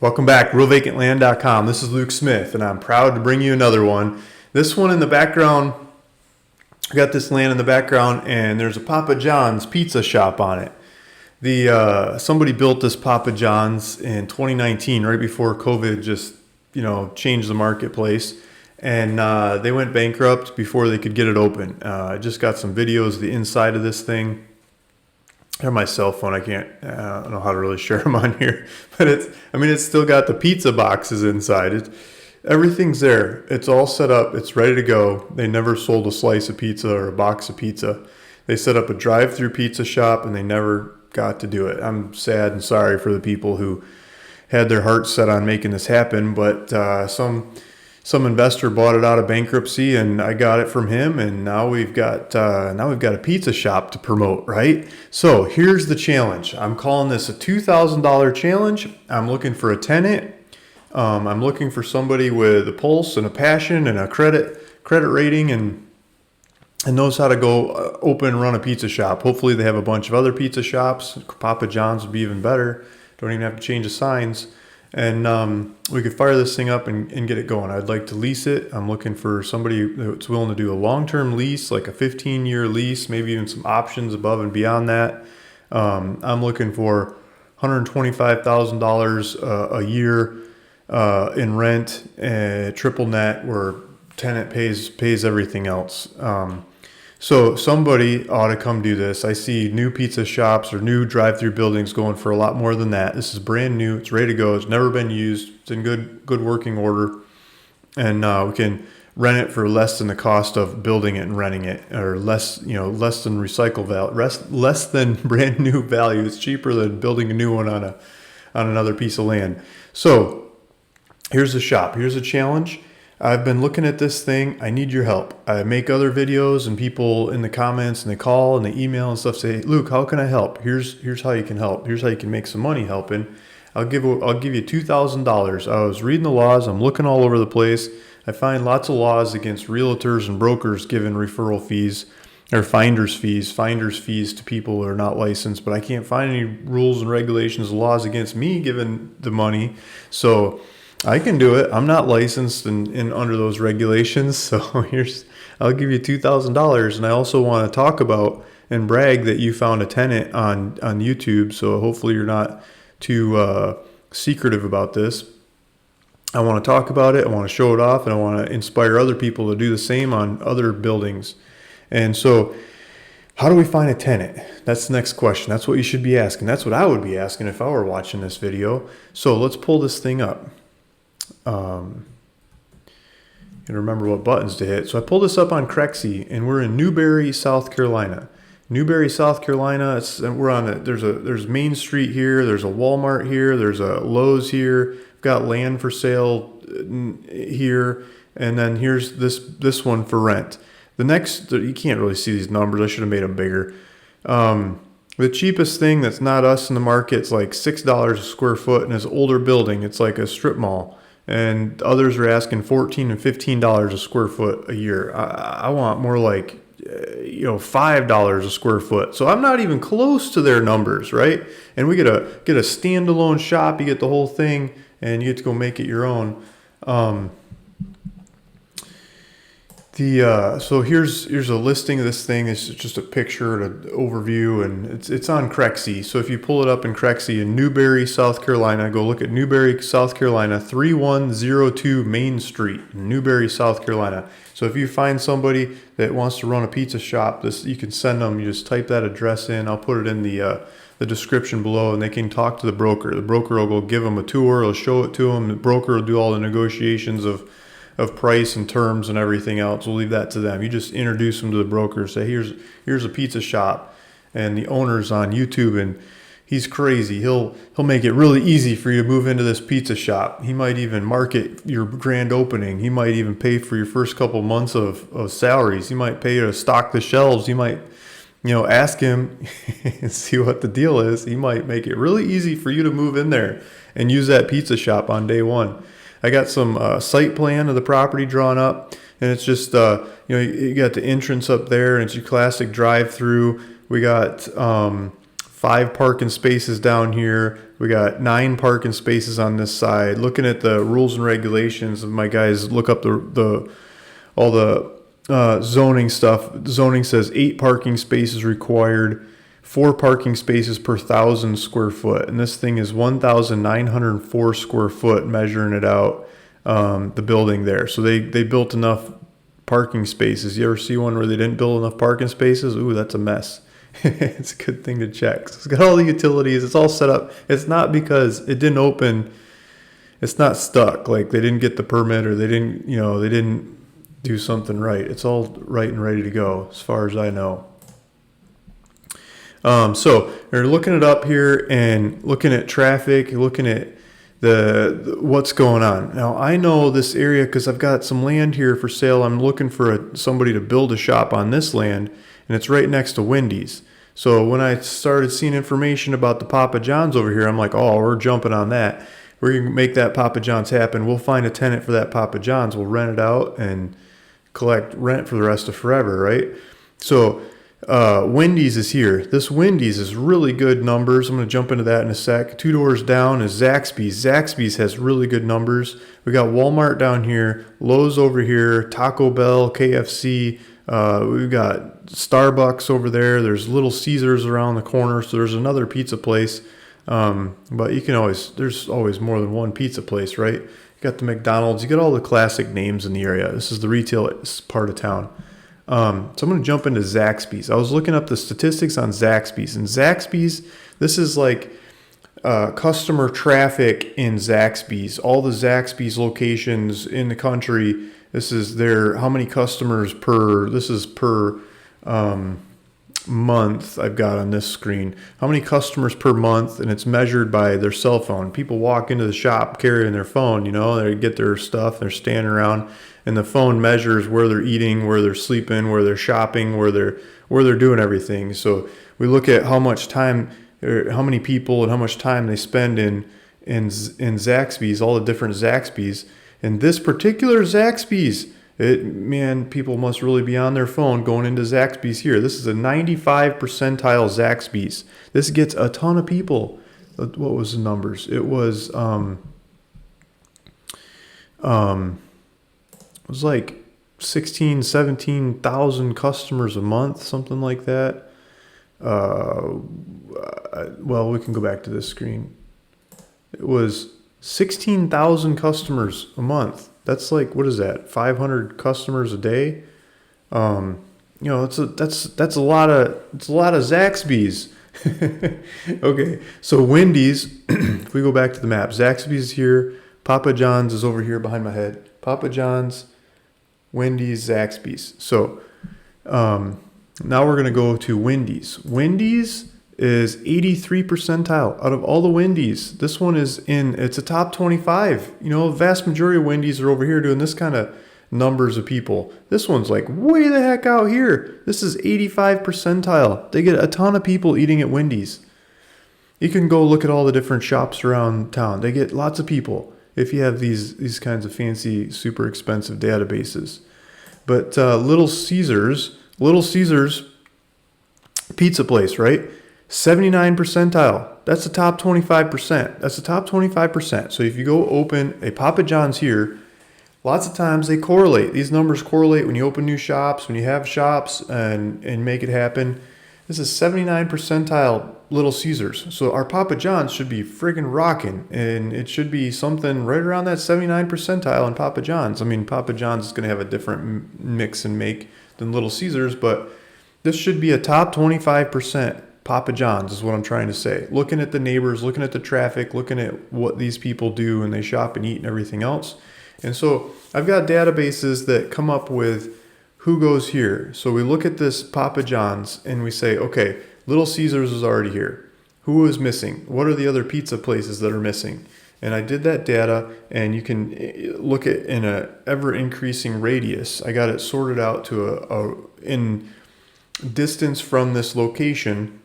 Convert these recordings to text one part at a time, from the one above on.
Welcome back, realvacantland.com. This is Luke Smith, and I'm proud to bring you another one. This one in the background, I got this land in the background, and there's a Papa John's pizza shop on it. Somebody built this Papa John's in 2019, right before COVID just, changed the marketplace. And they went bankrupt before they could get it open. I just got some videos of the inside of this thing. I have my cell phone. I don't know how to really share them on here, but it's still got the pizza boxes inside. Everything's there. It's all set up. It's ready to go. They never sold a slice of pizza or a box of pizza. They set up a drive-through pizza shop, and they never got to do it. I'm sad and sorry for the people who had their hearts set on making this happen, but some investor bought it out of bankruptcy, and I got it from him, and now we've got a pizza shop to promote, right? So here's the challenge. I'm calling this a $2,000 challenge. I'm looking for a tenant. I'm looking for somebody with a pulse and a passion and a credit rating and knows how to go open and run a pizza shop. Hopefully they have a bunch of other pizza shops. Papa John's would be even better. Don't even have to change the signs. And we could fire this thing up and get it going. I'd like to lease it. I'm looking for somebody that's willing to do a long-term lease, like a 15-year lease, maybe even some options above and beyond that. I'm looking for $125,000 a year in rent, triple net, where tenant pays everything else. So somebody ought to come do this. I see new pizza shops or new drive-through buildings going for a lot more than that. This is brand new. It's ready to go. It's never been used. It's in good working order. And we can rent it for less than the cost of building it and renting it, or less than recycle value, less than brand new value. It's cheaper than building a new one on another piece of land. So here's the shop. Here's a challenge. I've been looking at this thing. I need your help. I make other videos, and people in the comments and they call and they email and stuff say, Luke, how can I help? Here's how you can help. Here's how you can make some money helping. I'll give you $2,000. I was reading the laws. I'm looking all over the place. I find lots of laws against realtors and brokers giving referral fees or finder's fees to people who are not licensed, but I can't find any rules and regulations, laws against me giving the money. So I can do it. I'm not licensed and under those regulations. So I'll give you $2,000. And I also want to talk about and brag that you found a tenant on YouTube. So hopefully you're not too secretive about this. I want to talk about it. I want to show it off, and I want to inspire other people to do the same on other buildings. And so how do we find a tenant? That's the next question. That's what you should be asking. That's what I would be asking if I were watching this video. So let's pull this thing up. And remember what buttons to hit. So I pulled this up on Crexy, and we're in Newberry, South Carolina. Newberry, South Carolina. There's Main Street here. There's a Walmart here. There's a Lowe's here. We've got land for sale here, and then here's this one for rent. The next, you can't really see these numbers. I should have made them bigger. The cheapest thing that's not us in the market is like $6 a square foot, and it's an older building. It's like a strip mall. And others are asking $14 and $15 a square foot a year. I want more like, $5 a square foot. So I'm not even close to their numbers, right? And we get a standalone shop. You get the whole thing, and you get to go make it your own. So here's a listing of this thing. It's just a picture and an overview, and it's on Crexy. So if you pull it up in Crexy in Newberry, South Carolina, go look at Newberry, South Carolina, 3102 Main Street, Newberry, South Carolina. So if you find somebody that wants to run a pizza shop, you can send them. You just type that address in. I'll put it in the description below, and they can talk to the broker. The broker will go give them a tour. He'll show it to them. The broker will do all the negotiations of price and terms and everything else. We'll leave that to them. You just introduce them to the broker. Say, here's a pizza shop, and the owner's on YouTube, and he's crazy. He'll make it really easy for you to move into this pizza shop. He might even market your grand opening. He might even pay for your first couple months of salaries. He might pay you to stock the shelves. You might, ask him and see what the deal is. He might make it really easy for you to move in there and use that pizza shop on day one. I got some site plan of the property drawn up, and it's just, you got the entrance up there, and it's your classic drive-through. We got 5 parking spaces down here. We got 9 parking spaces on this side. Looking at the rules and regulations, my guys look up all the zoning stuff. Zoning says 8 parking spaces required, 4 parking spaces per 1,000 square foot, and this thing is 1,904 square foot, measuring it out, the building there. So they built enough parking spaces. You ever see one where they didn't build enough parking spaces? Ooh, that's a mess. It's a good thing to check. So it's got all the utilities. It's all set up. It's not because it didn't open. It's not stuck. Like they didn't get the permit or they didn't do something right. It's all right and ready to go as far as I know. So you're looking it up here and looking at traffic, looking at the what's going on. Now I know this area because I've got some land here for sale. I'm looking for somebody to build a shop on this land, and it's right next to Wendy's. So when I started seeing information about the Papa John's over here, I'm like, oh, we're jumping on that. We're going to make that Papa John's happen. We'll find a tenant for that Papa John's. We'll rent it out and collect rent for the rest of forever, right? So Wendy's is here. This Wendy's is really good numbers. I'm going to jump into that in a sec. 2 doors down is Zaxby's. Zaxby's has really good numbers. We got Walmart down here, Lowe's over here, Taco Bell, KFC. We've got Starbucks over there. There's Little Caesars around the corner. So there's another pizza place. But you can there's always more than one pizza place, right? You got the McDonald's. You got all the classic names in the area. This is the retail part of town. So I'm going to jump into Zaxby's. I was looking up the statistics on Zaxby's, and Zaxby's, this is like customer traffic in Zaxby's. All the Zaxby's locations in the country, this is how many customers per month I've got on this screen. How many customers per month, and it's measured by their cell phone. People walk into the shop carrying their phone, they get their stuff, they're standing around, and the phone measures where they're eating, where they're sleeping, where they're shopping, where they're doing everything. So we look at how much time, or how many people and how much time they spend in Zaxby's, all the different Zaxby's. And this particular Zaxby's, people must really be on their phone going into Zaxby's here. This is a 95 percentile Zaxby's. This gets a ton of people. What was the numbers? It was like 17,000 customers a month, something like that. Well, we can go back to this screen. It was 16,000 customers a month. That's like, what is that? 500 customers a day. That's a lot of Zaxby's. Okay, so Wendy's. If we go back to the map, Zaxby's is here. Papa John's is over here behind my head. Papa John's, Wendy's, Zaxby's. So now we're gonna go to Wendy's. Wendy's is 83 percentile out of all the Wendy's. This one it's a top 25. The vast majority of Wendy's are over here doing this kind of numbers of people. This one's like way the heck out here. This is 85 percentile. They get a ton of people eating at Wendy's. You can go look at all the different shops around town. They get lots of people if you have these kinds of fancy, super expensive databases. But Little Caesars pizza place, right? 79 percentile. That's the top 25%. That's the top 25%. So if you go open a Papa John's here, lots of times they correlate. These numbers correlate when you open new shops, when you have shops and make it happen. This is 79 percentile Little Caesars. So our Papa John's should be friggin' rocking, and it should be something right around that 79 percentile in Papa John's. I mean, Papa John's is going to have a different mix and make than Little Caesars, but this should be a top 25%. Papa John's is what I'm trying to say. Looking at the neighbors, looking at the traffic, looking at what these people do and they shop and eat and everything else. And so I've got databases that come up with who goes here. So we look at this Papa John's and we say, okay, Little Caesars is already here. Who is missing? What are the other pizza places that are missing? And I did that data, and you can look at in a ever increasing radius. I got it sorted out to in distance from this location.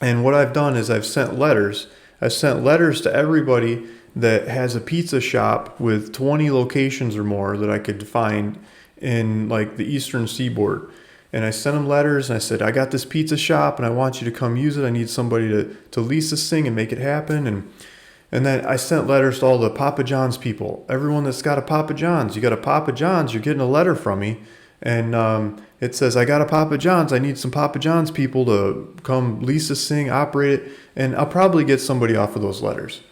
And what I've done is I've sent letters. I've sent letters to everybody that has a pizza shop with 20 locations or more that I could find in like the Eastern Seaboard. And I sent them letters and I said, I got this pizza shop and I want you to come use it. I need somebody to lease this thing and make it happen. And then I sent letters to all the Papa John's people. Everyone that's got a Papa John's, you got a Papa John's, you're getting a letter from me. And it says, I got a Papa John's. I need some Papa John's people to come lease this thing, operate it. And I'll probably get somebody off of those letters.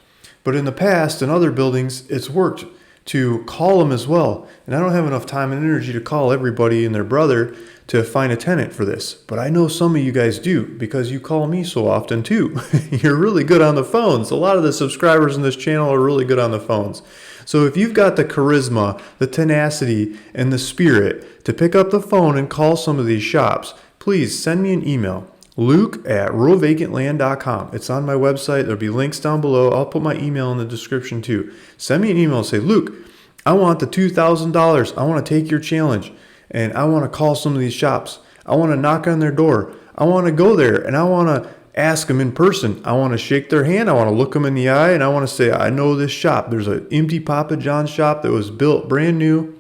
But in the past, in other buildings, it's worked to call them as well. And I don't have enough time and energy to call everybody and their brother to find a tenant for this. But I know some of you guys do because you call me so often too. You're really good on the phones. A lot of the subscribers in this channel are really good on the phones. So if you've got the charisma, the tenacity, and the spirit to pick up the phone and call some of these shops, please send me an email. Luke@ruralvacantland.com. It's on my website. There'll be links down below. I'll put my email in the description too. Send me an email and say, Luke, I want the $2,000. I want to take your challenge and I want to call some of these shops. I want to knock on their door. I want to go there and I want to ask them in person. I want to shake their hand. I want to look them in the eye and I want to say, I know this shop. There's an empty Papa John's shop that was built brand new.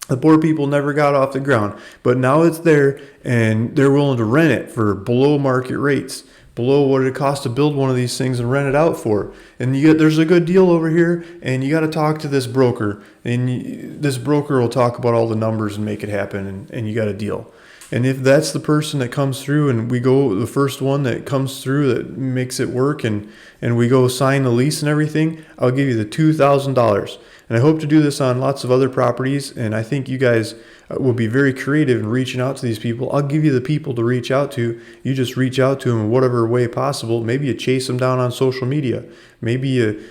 The poor people never got off the ground, but now it's there and they're willing to rent it for below market rates, below what it costs to build one of these things and rent it out for. And there's a good deal over here and you got to talk to this broker and this broker will talk about all the numbers and make it happen and you got a deal. And if that's the person that comes through and we go, the first one that comes through that makes it work and we go sign the lease and everything, I'll give you the $2,000. And I hope to do this on lots of other properties. And I think you guys will be very creative in reaching out to these people. I'll give you the people to reach out to. You just reach out to them in whatever way possible. Maybe you chase them down on social media. Maybe you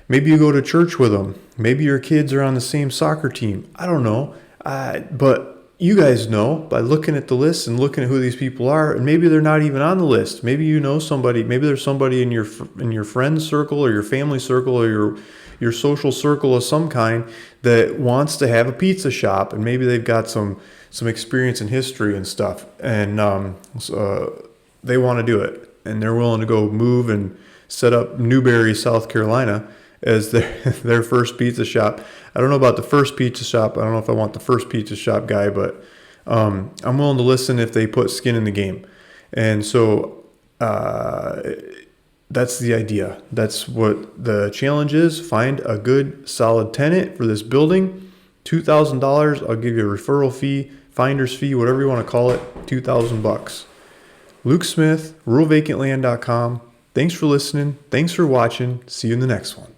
go to church with them. Maybe your kids are on the same soccer team. I don't know. But you guys know by looking at the list and looking at who these people are, and maybe they're not even on the list. Maybe you know somebody. Maybe there's somebody in your friend circle or your family circle or your social circle of some kind that wants to have a pizza shop, and maybe they've got some experience in history and stuff, and so they want to do it, and they're willing to go move and set up Newberry, South Carolina, as their first pizza shop. I don't know about the first pizza shop. I don't know if I want the first pizza shop guy, but I'm willing to listen if they put skin in the game. And so that's the idea. That's what the challenge is. Find a good, solid tenant for this building. $2,000. I'll give you a referral fee, finder's fee, whatever you want to call it. $2,000. Luke Smith, ruralvacantland.com. Thanks for listening. Thanks for watching. See you in the next one.